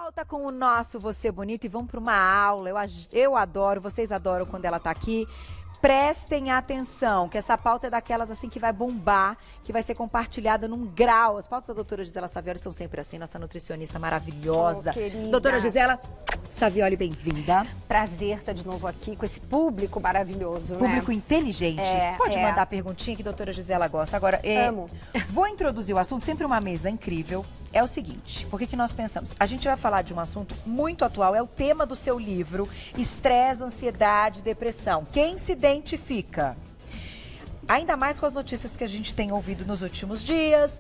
volta com o nosso Você Bonito e vamos para uma aula. Eu adoro, vocês adoram quando ela tá aqui. Prestem atenção, que essa pauta é daquelas assim que vai bombar, que vai ser compartilhada num grau. As pautas da doutora Gisela Savioli são sempre assim, nossa nutricionista maravilhosa. Doutora Gisela Savioli, bem-vinda. Prazer estar de novo aqui com esse público maravilhoso, Público inteligente. Pode mandar a perguntinha que a doutora Gisela gosta. Agora, amo. Vou introduzir o assunto, sempre uma mesa incrível. É o seguinte, por que nós pensamos? A gente vai falar de um assunto muito atual, é o tema do seu livro, Estresse, Ansiedade, Depressão. Quem se identifica? Ainda mais com as notícias que a gente tem ouvido nos últimos dias,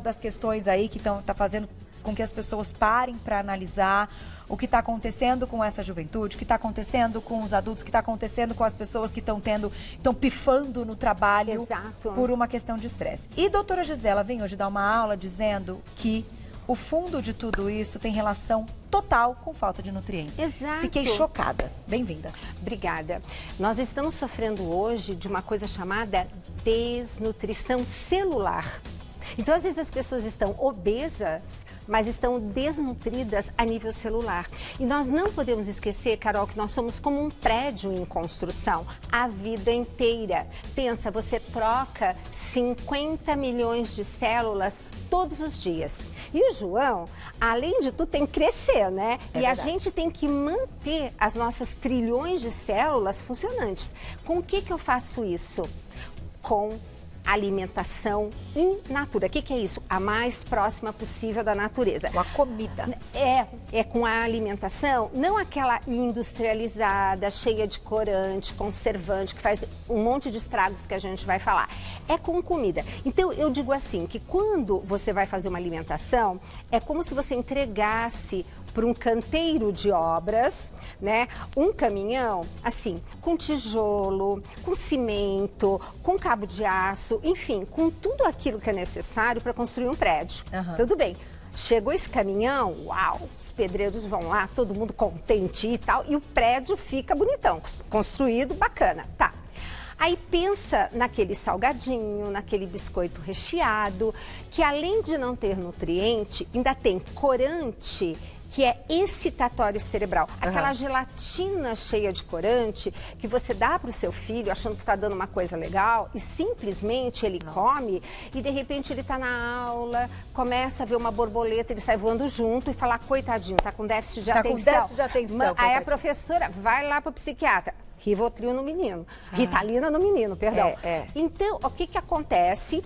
das questões aí que tá fazendo com que as pessoas parem para analisar o que está acontecendo com essa juventude, o que está acontecendo com os adultos, o que está acontecendo com as pessoas que estão pifando no trabalho. Exato. Por uma questão de estresse. E doutora Gisela vem hoje dar uma aula dizendo que o fundo de tudo isso tem relação total com falta de nutrientes. Exato. Fiquei chocada. Bem-vinda. Obrigada. Nós estamos sofrendo hoje de uma coisa chamada desnutrição celular. Então, às vezes as pessoas estão obesas, mas estão desnutridas a nível celular. E nós não podemos esquecer, Carol, que nós somos como um prédio em construção a vida inteira. Pensa, você troca 50 milhões de células todos os dias. E o João, além de tudo, tem que crescer, né? É e verdade. A gente tem que manter as nossas trilhões de células funcionantes. Com o que eu faço isso? Com alimentação in natura. O que é isso? A mais próxima possível da natureza. Com a comida. É com a alimentação, não aquela industrializada, cheia de corante, conservante, que faz um monte de estragos que a gente vai falar. É com comida. Então, eu digo assim, que quando você vai fazer uma alimentação, é como se você entregasse para um canteiro de obras, né? Um caminhão, assim, com tijolo, com cimento, com cabo de aço, enfim, com tudo aquilo que é necessário para construir um prédio. Uhum. Tudo bem. Chegou esse caminhão, uau, os pedreiros vão lá, todo mundo contente e tal, e o prédio fica bonitão, construído, bacana, tá. Aí pensa naquele salgadinho, naquele biscoito recheado, que além de não ter nutriente, ainda tem corante, que é excitatório cerebral. Aquela gelatina cheia de corante que você dá para o seu filho achando que está dando uma coisa legal e simplesmente ele come e de repente ele está na aula, começa a ver uma borboleta, ele sai voando junto e fala, coitadinho, está com déficit de atenção. Com déficit de atenção. Aí a professora vai lá para o psiquiatra. Rivotril no menino, Ritalina no menino, perdão. Então, o que acontece?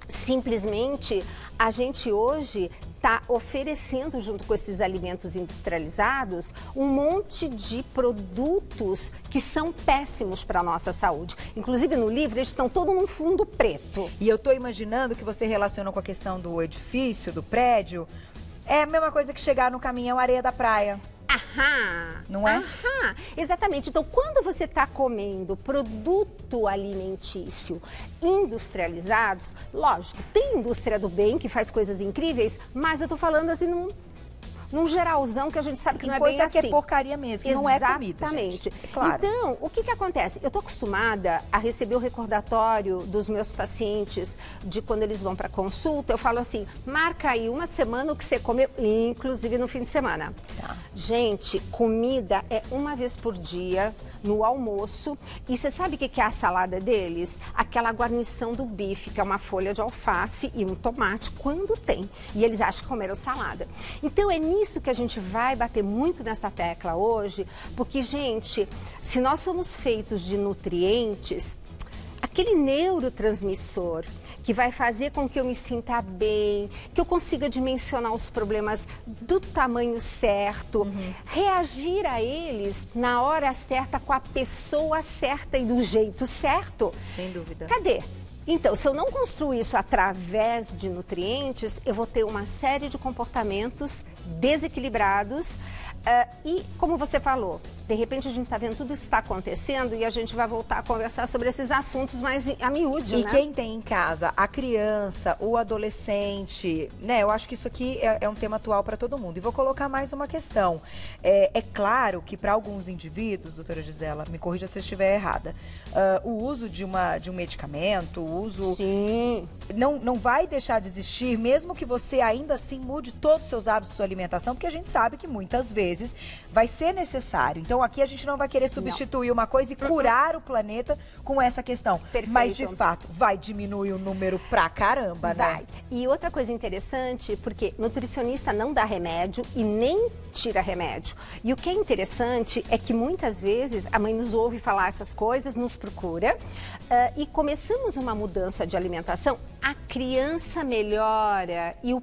Simplesmente, a gente hoje está oferecendo, junto com esses alimentos industrializados, um monte de produtos que são péssimos para a nossa saúde. Inclusive, no livro, eles estão todos num fundo preto. E eu estou imaginando que você relaciona com a questão do edifício, do prédio. É a mesma coisa que chegar no caminhão areia da praia. Aham, não é? Aham, exatamente. Então, quando você está comendo produto alimentício industrializados, lógico, tem indústria do bem que faz coisas incríveis, mas eu tô falando assim num geralzão que a gente sabe que não é bem assim. Coisa que é porcaria mesmo, que não é comida, gente. Exatamente. Claro. Então, o que acontece? Eu tô acostumada a receber o recordatório dos meus pacientes de quando eles vão para consulta. Eu falo assim, marca aí uma semana o que você comeu, inclusive no fim de semana. Tá. Gente, comida é uma vez por dia, no almoço. E você sabe o que é a salada deles? Aquela guarnição do bife, que é uma folha de alface e um tomate, quando tem. E eles acham que comeram salada. Então, é nisso que a gente vai bater muito nessa tecla hoje, porque, gente, se nós somos feitos de nutrientes, aquele neurotransmissor que vai fazer com que eu me sinta bem, que eu consiga dimensionar os problemas do tamanho certo, reagir a eles na hora certa, com a pessoa certa e do jeito certo. Sem dúvida. Cadê? Então, se eu não construir isso através de nutrientes, eu vou ter uma série de comportamentos desequilibrados e, como você falou, de repente a gente está vendo tudo isso está acontecendo e a gente vai voltar a conversar sobre esses assuntos mais a miúde, né? E quem tem em casa a criança, o adolescente, né? Eu acho que isso aqui é um tema atual para todo mundo. E vou colocar mais uma questão. É claro que para alguns indivíduos, doutora Gisela, me corrija se eu estiver errada, o uso de um medicamento, o uso. Sim. Não vai deixar de existir, mesmo que você ainda assim mude todos os seus hábitos de sua alimentação, porque a gente sabe que muitas vezes vai ser necessário. Então aqui a gente não vai querer substituir uma coisa e curar o planeta com essa questão. Perfeito. Mas de fato, vai diminuir o número pra caramba, Vai. né? E outra coisa interessante, porque nutricionista não dá remédio e nem tira remédio. E o que é interessante é que muitas vezes a mãe nos ouve falar essas coisas, nos procura e começamos uma mudança de alimentação, a criança melhora e o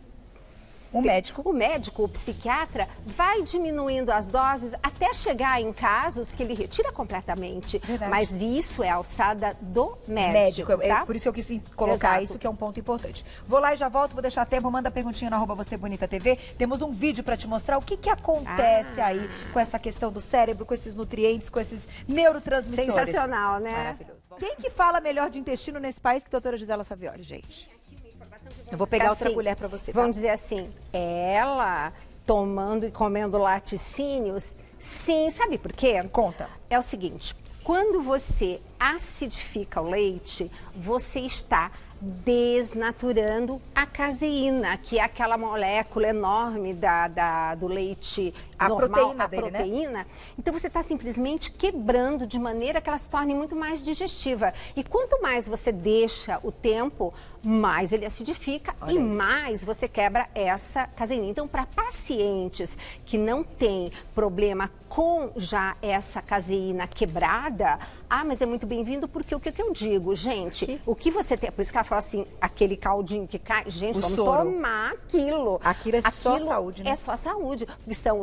médico, o psiquiatra, vai diminuindo as doses até chegar em casos que ele retira completamente. Verdade. Mas isso é a alçada do médico, tá? É por isso que eu quis colocar Exato. isso, que é um ponto importante. Vou lá e já volto, vou deixar tempo, manda perguntinha no @VocêBonitaTV. Temos um vídeo para te mostrar o que acontece aí com essa questão do cérebro, com esses nutrientes, com esses neurotransmissores. Sensacional, né? Maravilhoso. Quem que fala melhor de intestino nesse país que a doutora Gisela Savioli, gente? Eu vou pegar outra colher para você, tá? Vamos dizer assim, ela tomando e comendo laticínios, sim, sabe por quê? Conta. É o seguinte, quando você acidifica o leite, você está desnaturando a caseína, que é aquela molécula enorme do leite normal, proteína a dele, proteína. né? Então você está simplesmente quebrando de maneira que ela se torne muito mais digestiva. E quanto mais você deixa o tempo, mais ele acidifica e mais você quebra essa caseína. Então, para pacientes que não têm problema com já essa caseína quebrada, mas é muito bem-vindo, porque o que eu digo, gente, o que você tem, por isso que ela fala assim, aquele caldinho que cai, gente, vamos tomar aquilo. Aquilo é só saúde, né? É só saúde, porque são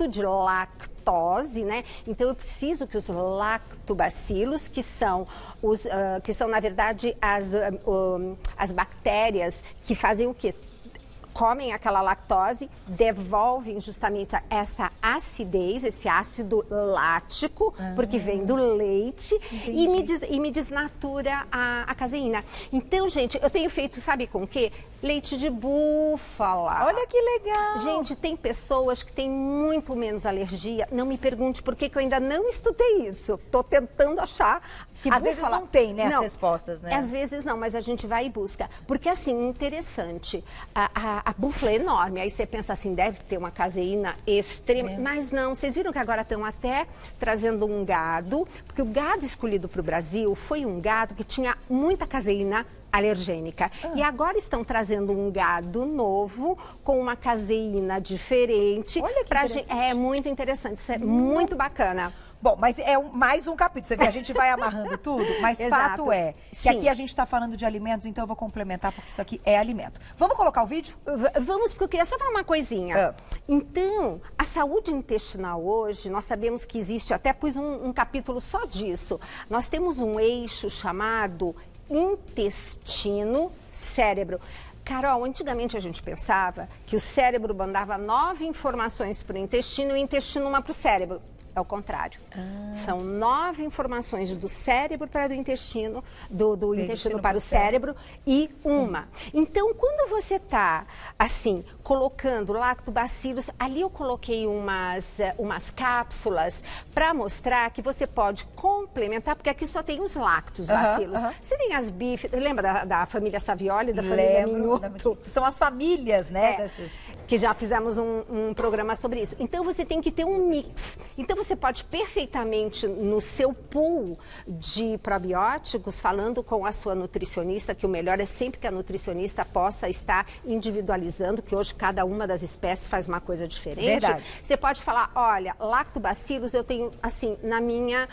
de lactose, né? Então eu preciso que os lactobacilos, que são na verdade as bactérias que fazem o quê? Comem aquela lactose, devolvem justamente essa acidez, esse ácido lático, porque vem do leite, e me desnatura a caseína. Então, gente, eu tenho feito, sabe com o quê? Leite de búfala. Olha que legal! Gente, tem pessoas que têm muito menos alergia. Não me pergunte por que eu ainda não estudei isso. Estou tentando achar. Que às vezes não tem, né, as respostas, né? Às vezes não, mas a gente vai e busca. Porque, assim, interessante, a búfala é enorme. Aí você pensa assim, deve ter uma caseína extrema. Mas não, vocês viram que agora estão até trazendo um gado, porque o gado escolhido para o Brasil foi um gado que tinha muita caseína alergênica. E agora estão trazendo um gado novo com uma caseína diferente. Olha que interessante. É muito interessante, isso é muito bacana. Bom, mas é mais um capítulo. Você vê, a gente vai amarrando tudo, mas fato é que aqui a gente está falando de alimentos, então eu vou complementar, porque isso aqui é alimento. Vamos colocar o vídeo? Vamos, porque eu queria só falar uma coisinha. Então, a saúde intestinal hoje, nós sabemos que existe, até pus um capítulo só disso. Nós temos um eixo chamado intestino-cérebro. Carol, antigamente a gente pensava que o cérebro mandava 9 informações para o intestino e o intestino uma para o cérebro. É o contrário. São 9 informações do cérebro para do intestino intestino para o cérebro e uma. Então, quando você está, assim, colocando lactobacilos, ali eu coloquei umas cápsulas para mostrar que você pode complementar, porque aqui só tem os lactobacilos. Você tem as lembra da família Savioli, da família Minuto? São as famílias, né? Que já fizemos um programa sobre isso. Então, você tem que ter um mix. Então, você pode perfeitamente, no seu pool de probióticos, falando com a sua nutricionista, que o melhor é sempre que a nutricionista possa estar individualizando, que hoje cada uma das espécies faz uma coisa diferente. Verdade. Você pode falar, olha, lactobacilos eu tenho, assim, na minha...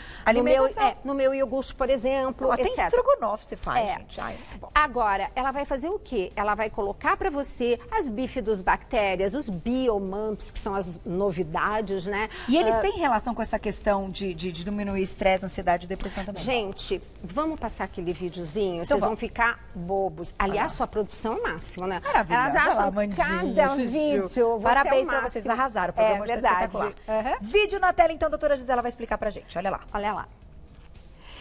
No meu iogurte, por exemplo, até etc. estrogonofe você faz, gente. Ai, muito bom. Agora, ela vai fazer o quê? Ela vai colocar para você as bifidobactérias, os biomumps, que são as novidades, né? E eles têm relação com essa questão de diminuir estresse, ansiedade e depressão também? Gente, vamos passar aquele videozinho, vocês vão ficar bobos. Aliás, sua produção é máxima, né? Maravilha. Elas acham cada vídeo. Parabéns pra vocês, arrasaram. O programa está espetacular. Vídeo na tela, então, a doutora Gisela vai explicar pra gente. Olha lá. Olha lá.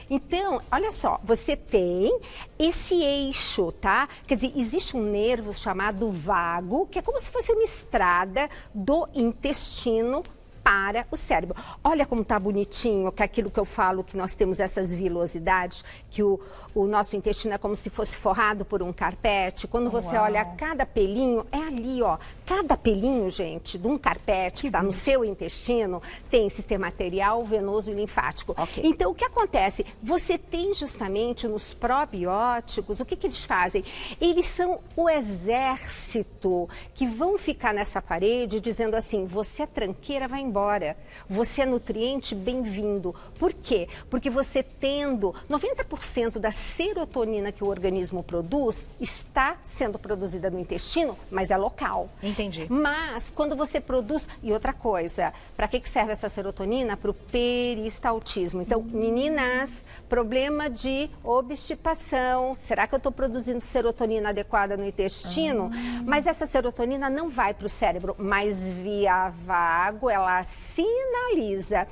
Então, olha só, você tem esse eixo, tá? Quer dizer, existe um nervo chamado vago, que é como se fosse uma estrada do intestino para o cérebro. Olha como tá bonitinho, que é aquilo que eu falo, que nós temos essas vilosidades, que o nosso intestino é como se fosse forrado por um carpete. Quando você olha cada pelinho, é ali, ó. Cada pelinho, gente, de um carpete que está no seu intestino, tem sistema arterial, venoso e linfático. Então, o que acontece? Você tem justamente nos probióticos, o que eles fazem? Eles são o exército que vão ficar nessa parede dizendo assim, você é tranqueira, vai embora. Você é nutriente, bem-vindo. Por quê? Porque você tendo 90% da serotonina que o organismo produz está sendo produzida no intestino, mas é local. Entendi. Mas quando você produz... E outra coisa, para que serve essa serotonina? Para o peristaltismo. Então, meninas, problema de obstipação. Será que eu estou produzindo serotonina adequada no intestino? Mas essa serotonina não vai para o cérebro, mas via vago ela sinaliza.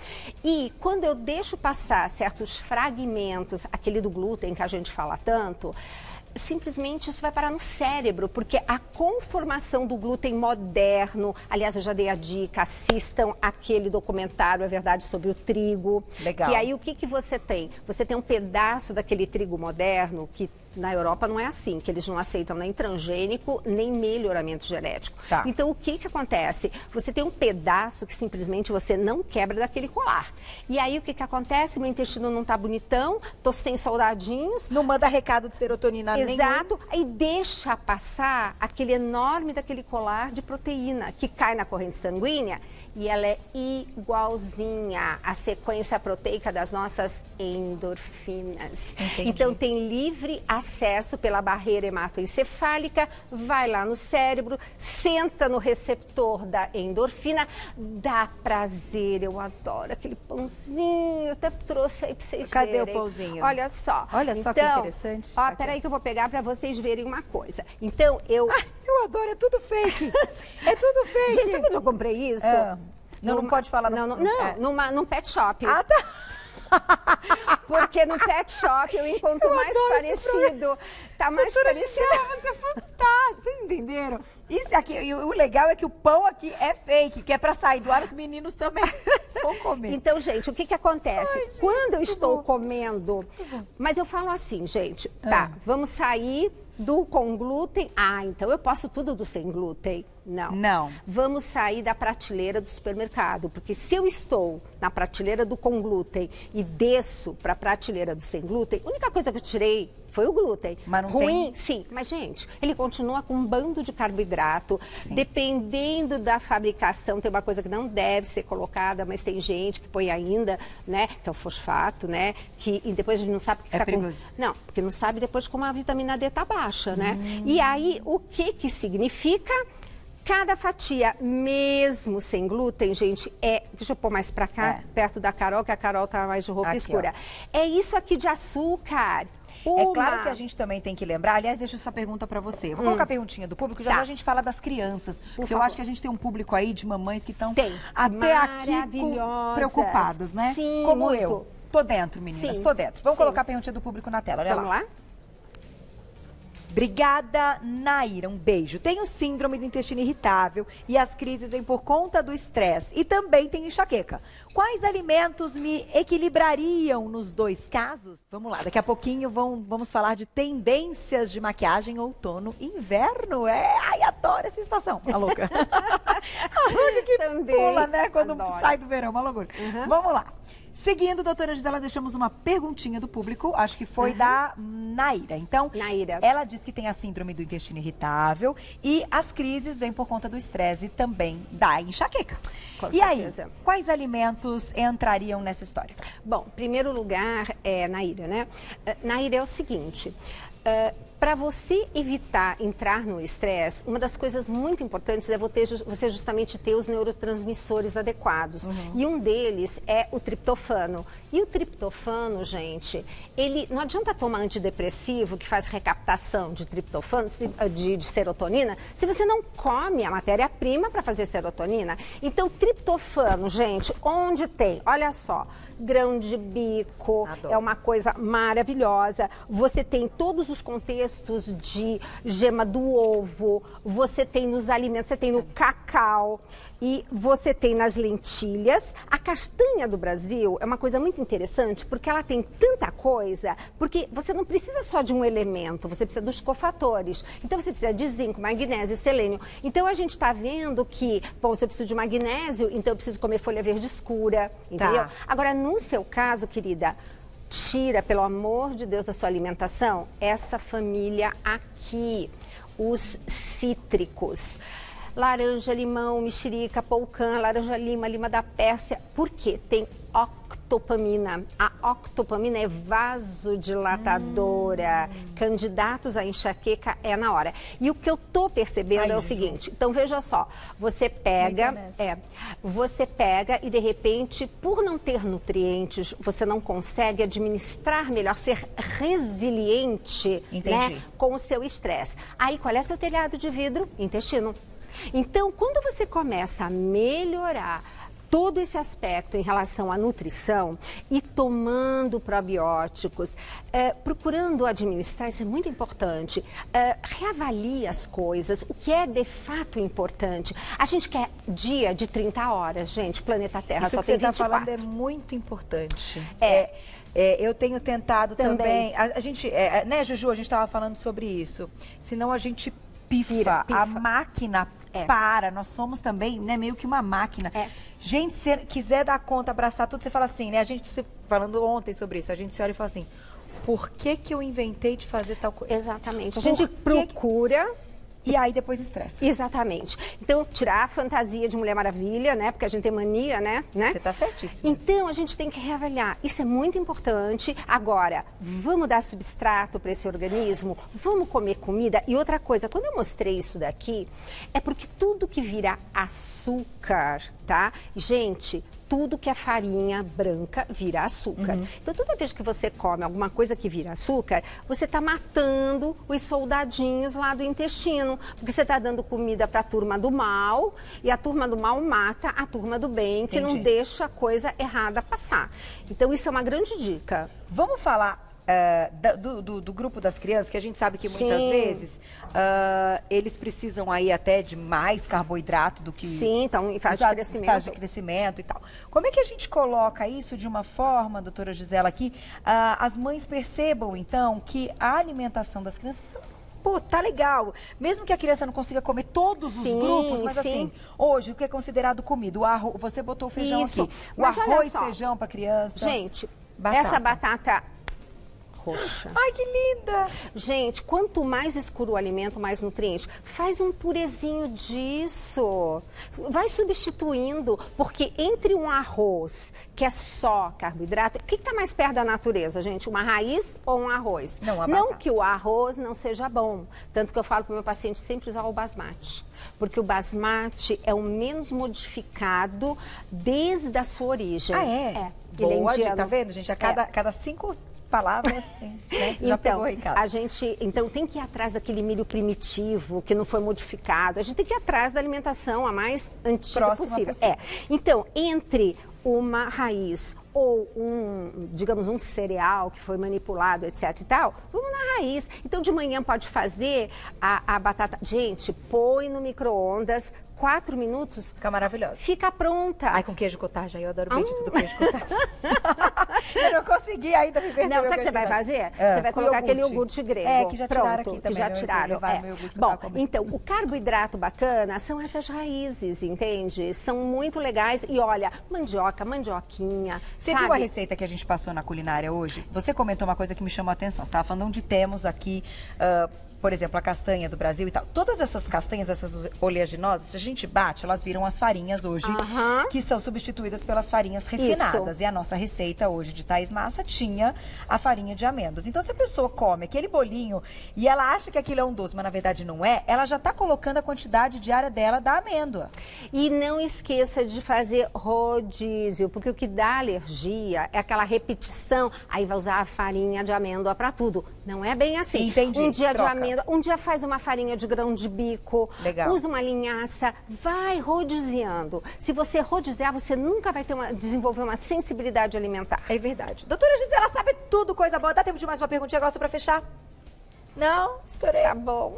E quando eu deixo passar certos fragmentos, aquele do glúten que a gente fala tanto, simplesmente isso vai parar no cérebro, porque a conformação do glúten moderno, aliás, eu já dei a dica, assistam aquele documentário, é verdade, sobre o trigo. Legal. Que aí o que você tem? Você tem um pedaço daquele trigo moderno que na Europa não é assim, que eles não aceitam nem transgênico, nem melhoramento genético. Tá. Então, o que acontece? Você tem um pedaço que simplesmente você não quebra daquele colar. E aí, o que acontece? Meu intestino não tá bonitão, tô sem soldadinhos. Não manda recado de serotonina nenhum. Exato. Aí deixa passar aquele enorme daquele colar de proteína que cai na corrente sanguínea e ela é igualzinha à sequência proteica das nossas endorfinas. Entendi. Então, tem livre acesso pela barreira hematoencefálica, vai lá no cérebro, senta no receptor da endorfina, dá prazer. Eu adoro aquele pãozinho, eu até trouxe aí para vocês verem. Cadê o pãozinho? Olha só. Olha só então, que interessante. Ó, peraí que eu vou pegar para vocês verem uma coisa. Então, eu adoro, é tudo fake. É tudo fake. Gente, sabe onde eu comprei isso? Não pode falar. Num pet shop. Ah, tá. Porque no pet shop eu encontro mais parecido. Tá mais parecido. Você é fantástico. Vocês entenderam? Isso aqui, e o legal é que o pão aqui é fake, que é pra sair do ar, os meninos também vão comer. Então, gente, o que acontece? Ai, gente, quando eu estou comendo... Mas eu falo assim, gente, tá, vamos sair do com glúten. Ah, então eu posso tudo do sem glúten. Não. Vamos sair da prateleira do supermercado, porque se eu estou na prateleira do com glúten e desço para a prateleira do sem glúten, a única coisa que eu tirei foi o glúten. Mas não ruim, tem... sim. Mas, gente, ele continua com um bando de carboidrato. Sim. Dependendo da fabricação, tem uma coisa que não deve ser colocada, mas tem gente que põe ainda, né? Que é o fosfato, né? Que e depois a gente não sabe o que é tá perigoso. Não, porque não sabe depois como a vitamina D tá baixa, né? E aí, o que significa? Cada fatia, mesmo sem glúten, gente, deixa eu pôr mais pra cá, perto da Carol, que a Carol tá mais de roupa aqui, escura. Ó. É isso aqui de açúcar. É claro que a gente também tem que lembrar, aliás, deixa essa pergunta pra você. Eu vou colocar a perguntinha do público, já a gente fala das crianças. Porque eu acho que a gente tem um público aí de mamães que estão até aqui preocupadas, né? Sim, como muito. eu. Tô dentro, meninas, tô dentro. Vamos colocar a perguntinha do público na tela, olha lá. Vamos lá? Obrigada, Naira. Um beijo. Tenho síndrome do intestino irritável e as crises vêm por conta do estresse. E também tenho enxaqueca. Quais alimentos me equilibrariam nos dois casos? Vamos lá, daqui a pouquinho vamos falar de tendências de maquiagem outono e inverno. Ai, adoro essa estação. A louca. A louca que também pula, né? Quando sai do verão, uma loucura. Vamos lá. Seguindo, doutora Gisela, deixamos uma perguntinha do público, acho que foi da Naira. Então, ela diz que tem a síndrome do intestino irritável e as crises vêm por conta do estresse e também da enxaqueca. Com certeza. Aí, quais alimentos entrariam nessa história? Bom, em primeiro lugar, Naira, né? Naira, é o seguinte... para você evitar entrar no estresse, uma das coisas muito importantes é você justamente ter os neurotransmissores adequados. E um deles é o triptofano. E o triptofano, gente, ele não adianta tomar antidepressivo que faz recaptação de triptofano, de serotonina, se você não come a matéria-prima para fazer serotonina. Então, triptofano, gente, onde tem? Olha só. Grão de bico, é uma coisa maravilhosa. Você tem todos os contextos restos de gema do ovo, você tem nos alimentos, você tem no cacau e você tem nas lentilhas. A castanha do Brasil é uma coisa muito interessante porque ela tem tanta coisa, porque você não precisa só de um elemento, você precisa dos cofatores. Então você precisa de zinco, magnésio, selênio. Então a gente está vendo que, bom, se eu preciso de magnésio, então eu preciso comer folha verde escura, entendeu? Agora, no seu caso, querida, tira, pelo amor de Deus, da sua alimentação essa família aqui, os cítricos. Laranja, limão, mexerica, polcã, laranja-lima, lima da Pérsia. Por quê? Tem octopamina. A octopamina é vasodilatadora. Candidatos à enxaqueca é na hora. E o que eu tô percebendo é o seguinte. Então, veja só. Você pega e, de repente, por não ter nutrientes, você não consegue administrar melhor, ser resiliente, né, com o seu estresse. Aí, qual é seu telhado de vidro? Intestino. Então, quando você começa a melhorar todo esse aspecto em relação à nutrição e tomando probióticos, procurando administrar, isso é muito importante, reavalie as coisas, o que é de fato importante. A gente quer dia de 30 horas, gente, planeta Terra isso só tem 24. Isso que você está falando é muito importante. Eu tenho tentado também a gente, né, Juju, a gente estava falando sobre isso, senão a gente pifa. A máquina para, nós somos também, né, meio que uma máquina. Gente, se quiser dar conta, abraçar tudo, você fala assim, né, a gente falando ontem sobre isso, a gente se olha e fala assim, por que que eu inventei de fazer tal coisa? Exatamente, a gente procura... E aí depois estressa. Exatamente. Então, tirar a fantasia de Mulher Maravilha, né? Porque a gente tem mania, né? Você tá certíssima. Então, a gente tem que reavaliar. Isso é muito importante. Agora, vamos dar substrato para esse organismo? Vamos comer comida? E outra coisa, quando eu mostrei isso daqui, é porque tudo que vira açúcar, tá? Gente, tudo que é farinha branca vira açúcar. Então, toda vez que você come alguma coisa que vira açúcar, você está matando os soldadinhos lá do intestino. Porque você está dando comida para a turma do mal e a turma do mal mata a turma do bem, que não deixa a coisa errada passar. Então, isso é uma grande dica. Vamos falar do grupo das crianças, que a gente sabe que muitas vezes eles precisam aí até de mais carboidrato do que... Sim, então em fase de crescimento. Fase de crescimento e tal. Como é que a gente coloca isso de uma forma, doutora Gisela, que as mães percebam, então, que a alimentação das crianças... Pô, tá legal. Mesmo que a criança não consiga comer todos os grupos, mas assim, hoje, o que é considerado comida? O arroz, você botou o feijão aqui. O arroz, feijão pra criança. Gente, essa batata roxa. Ai, que linda! Gente, quanto mais escuro o alimento, mais nutriente. Faz um purezinho disso. Vai substituindo, porque entre um arroz, que é só carboidrato, o que está mais perto da natureza, gente? Uma raiz ou um arroz? Não que o arroz não seja bom. Tanto que eu falo para o meu paciente sempre usar o basmati. Porque o basmati é o menos modificado desde a sua origem. Ah, é? Ele é indiano. Tá vendo, gente? A cada 5 palavras, né? Você já pegou em casa. A gente, então, tem que ir atrás daquele milho primitivo, que não foi modificado. A gente tem que ir atrás da alimentação a mais antiga possível. Então, entre uma raiz ou digamos, um cereal que foi manipulado, etc e tal, vamos na raiz. Então, de manhã pode fazer a batata... Gente, põe no micro-ondas, 4 minutos... Fica maravilhosa. Fica pronta. Ai, com queijo cottage, aí eu adoro bem de tudo queijo cottage. Eu não consegui ainda me perceber. Não, sabe o que você vai fazer? Você vai colocar aquele iogurte grego. Que já tiraram aqui também. Que já tiraram. Bom, então, o carboidrato bacana são essas raízes, entende? São muito legais. E olha, mandioca, mandioquinha. Você viu a receita que a gente passou na culinária hoje? Você comentou uma coisa que me chamou a atenção. Você estava falando onde temos aqui... por exemplo, a castanha do Brasil e tal. Todas essas castanhas, essas oleaginosas, se a gente bate, elas viram as farinhas hoje, que são substituídas pelas farinhas refinadas. E a nossa receita hoje de Thaís Massa tinha a farinha de amêndoas. Então, se a pessoa come aquele bolinho e ela acha que aquilo é um doce, mas na verdade não é, ela já está colocando a quantidade diária dela da amêndoa. E não esqueça de fazer rodízio, porque o que dá alergia é aquela repetição. Aí vai usar a farinha de amêndoa para tudo. Não é bem assim. Entendi. Um dia de amêndoa. Um dia faz uma farinha de grão de bico, usa uma linhaça, vai rodiziando. Se você rodiziar, você nunca vai desenvolver uma sensibilidade alimentar. É verdade. Doutora Gisela sabe tudo, coisa boa. Dá tempo de mais uma perguntinha agora só para fechar? Não, estourei. Tá bom.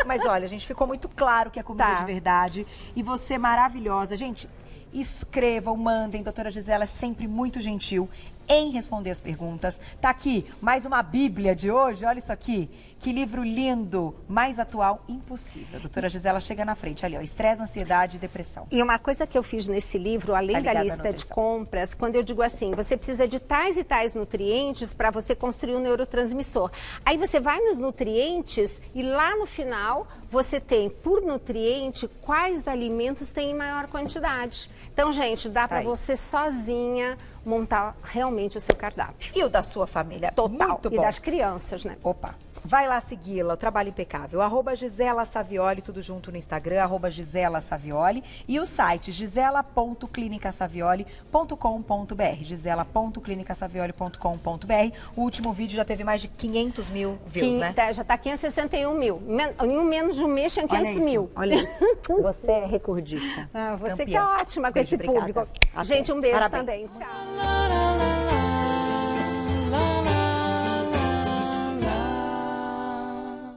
Mas olha, gente, ficou muito claro que é comida de verdade. E você maravilhosa. Gente, escrevam, mandem. Doutora Gisela é sempre muito gentil em responder as perguntas. Tá aqui mais uma bíblia de hoje, olha isso aqui. Que livro lindo, mais atual, impossível. A doutora Gisela chega na frente ali, ó, estresse, ansiedade e depressão. E uma coisa que eu fiz nesse livro, além da lista de compras, quando eu digo assim, você precisa de tais e tais nutrientes para você construir um neurotransmissor. Aí você vai nos nutrientes e lá no final você tem, por nutriente, quais alimentos tem em maior quantidade. Então, gente, dá para você sozinha montar realmente o seu cardápio. E o da sua família? Total. Muito bom. E das crianças, né? Opa. Vai lá segui-la, o trabalho impecável. @Gisela Savioli, tudo junto no Instagram, @Gisela Savioli. E o site gisela.clinicasavioli.com.br. gisela.clinicasavioli.com.br. O último vídeo já teve mais de 500 mil views, né? Já tá 561 mil. Em menos de um mês tinha 500 mil. Olha isso. Você é recordista. Você campeã. Que é ótima com Beijo, esse público. obrigada. Gente, um beijo Parabéns. também. Tchau.